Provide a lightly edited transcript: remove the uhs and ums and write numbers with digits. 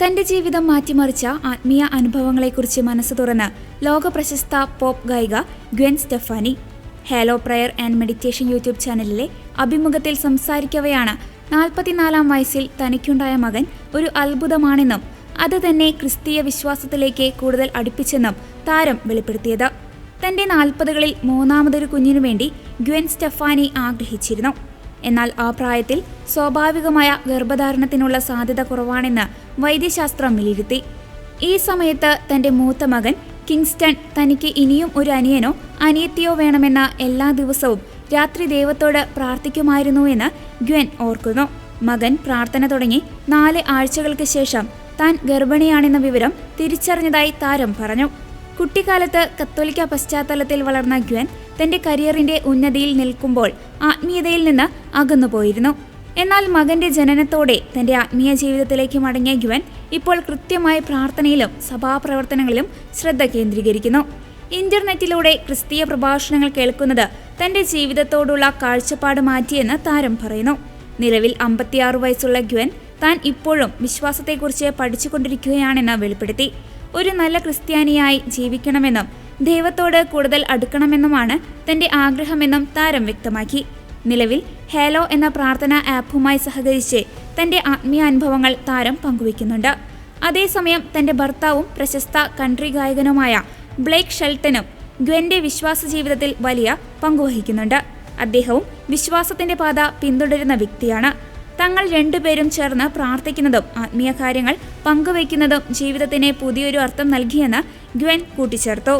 തന്റെ ജീവിതം മാറ്റിമറിച്ച ആത്മീയ അനുഭവങ്ങളെക്കുറിച്ച് മനസ്സ് തുറന്ന് ലോകപ്രശസ്ത പോപ്പ് ഗായിക Gwen Stefani Hallow prayer and meditation YouTube ചാനലിലെ അഭിമുഖത്തിൽ സംസാരിക്കവെയാണ് 44-ാം വയസ്സിൽ തനിക്കുണ്ടായ മകൻ ഒരു അത്ഭുതമാണെന്നും അത് തന്നെ ക്രിസ്തീയ വിശ്വാസത്തിലേക്ക് കൂടുതൽ അടുപ്പിച്ചെന്നും താരം വെളിപ്പെടുത്തിയത്. തന്റെ 40കളിൽ മൂന്നാമതൊരു കുഞ്ഞിനു വേണ്ടി ഗ്വെൻ സ്റ്റെഫാനി ആഗ്രഹിച്ചിരുന്നു. എന്നാൽ ആ പ്രായത്തിൽ സ്വാഭാവികമായ ഗർഭധാരണത്തിനുള്ള സാധ്യത കുറവാണെന്ന് വൈദ്യശാസ്ത്രം വിലയിരുത്തി. ഈ സമയത്ത് തന്റെ മൂത്ത മകൻ കിങ്സ്റ്റൺ തനിക്ക് ഇനിയും ഒരു അനിയനോ അനിയത്തിയോ വേണമെന്ന എല്ലാ ദിവസവും രാത്രി ദൈവത്തോട് പ്രാർത്ഥിക്കുമായിരുന്നു എന്ന് ഗ്വെൻ ഓർക്കുന്നു. മകൻ പ്രാർത്ഥന തുടങ്ങി 4 ആഴ്ചകൾക്ക് ശേഷം താൻ ഗർഭിണിയാണെന്ന വിവരം തിരിച്ചറിഞ്ഞതായി താരം പറഞ്ഞു. കുട്ടിക്കാലത്ത് കത്തോലിക്ക പശ്ചാത്തലത്തിൽ വളർന്ന ഗ്വെൻ തന്റെ കരിയറിന്റെ ഉന്നതിയിൽ നിൽക്കുമ്പോൾ ആത്മീയതയിൽ നിന്ന് അകന്നുപോയിരുന്നു. എന്നാൽ മകന്റെ ജനനത്തോടെ തന്റെ ആത്മീയ ജീവിതത്തിലേക്ക് മടങ്ങിയ ഗ്വെൻ ഇപ്പോൾ കൃത്യമായ പ്രാർത്ഥനയിലും സഭാപ്രവർത്തനങ്ങളിലും ശ്രദ്ധ കേന്ദ്രീകരിക്കുന്നു. ഇന്റർനെറ്റിലൂടെ ക്രിസ്തീയ പ്രഭാഷണങ്ങൾ കേൾക്കുന്നത് തന്റെ ജീവിതത്തോടുള്ള കാഴ്ചപ്പാട് മാറ്റിയെന്ന് താരം പറയുന്നു. നിലവിൽ 56 വയസ്സുള്ള ഗ്വെൻ താൻ ഇപ്പോഴും വിശ്വാസത്തെക്കുറിച്ച് പഠിച്ചുകൊണ്ടിരിക്കുകയാണെന്ന് വെളിപ്പെടുത്തി. ഒരു നല്ല ക്രിസ്ത്യാനിയായി ജീവിക്കണമെന്നും ദൈവത്തോട് കൂടുതൽ അടുക്കണമെന്നുമാണ് തന്റെ ആഗ്രഹമെന്നും താരം വ്യക്തമാക്കി. നിലവിൽ ഹേലോ എന്ന പ്രാർത്ഥനാ ആപ്പുമായി സഹകരിച്ച് തന്റെ ആത്മീയ അനുഭവങ്ങൾ താരം പങ്കുവയ്ക്കുന്നുണ്ട്. അതേസമയം തന്റെ ഭർത്താവും പ്രശസ്ത കൺട്രി ഗായകനുമായ ബ്ലേക്ക് ഷെൽട്ടനും ഗ്വെന്റെ വിശ്വാസ ജീവിതത്തിൽ വലിയ പങ്കുവഹിക്കുന്നുണ്ട്. അദ്ദേഹവും വിശ്വാസത്തിന്റെ പാത പിന്തുടരുന്ന വ്യക്തിയാണ്. തങ്ങൾ രണ്ടുപേരും ചേർന്ന് പ്രാർത്ഥിക്കുന്നതും ആത്മീയ കാര്യങ്ങൾ പങ്കുവയ്ക്കുന്നതും ജീവിതത്തിന് പുതിയൊരു അർത്ഥം നൽകിയെന്ന് ഗ്വെൻ കൂട്ടിച്ചേർത്തു.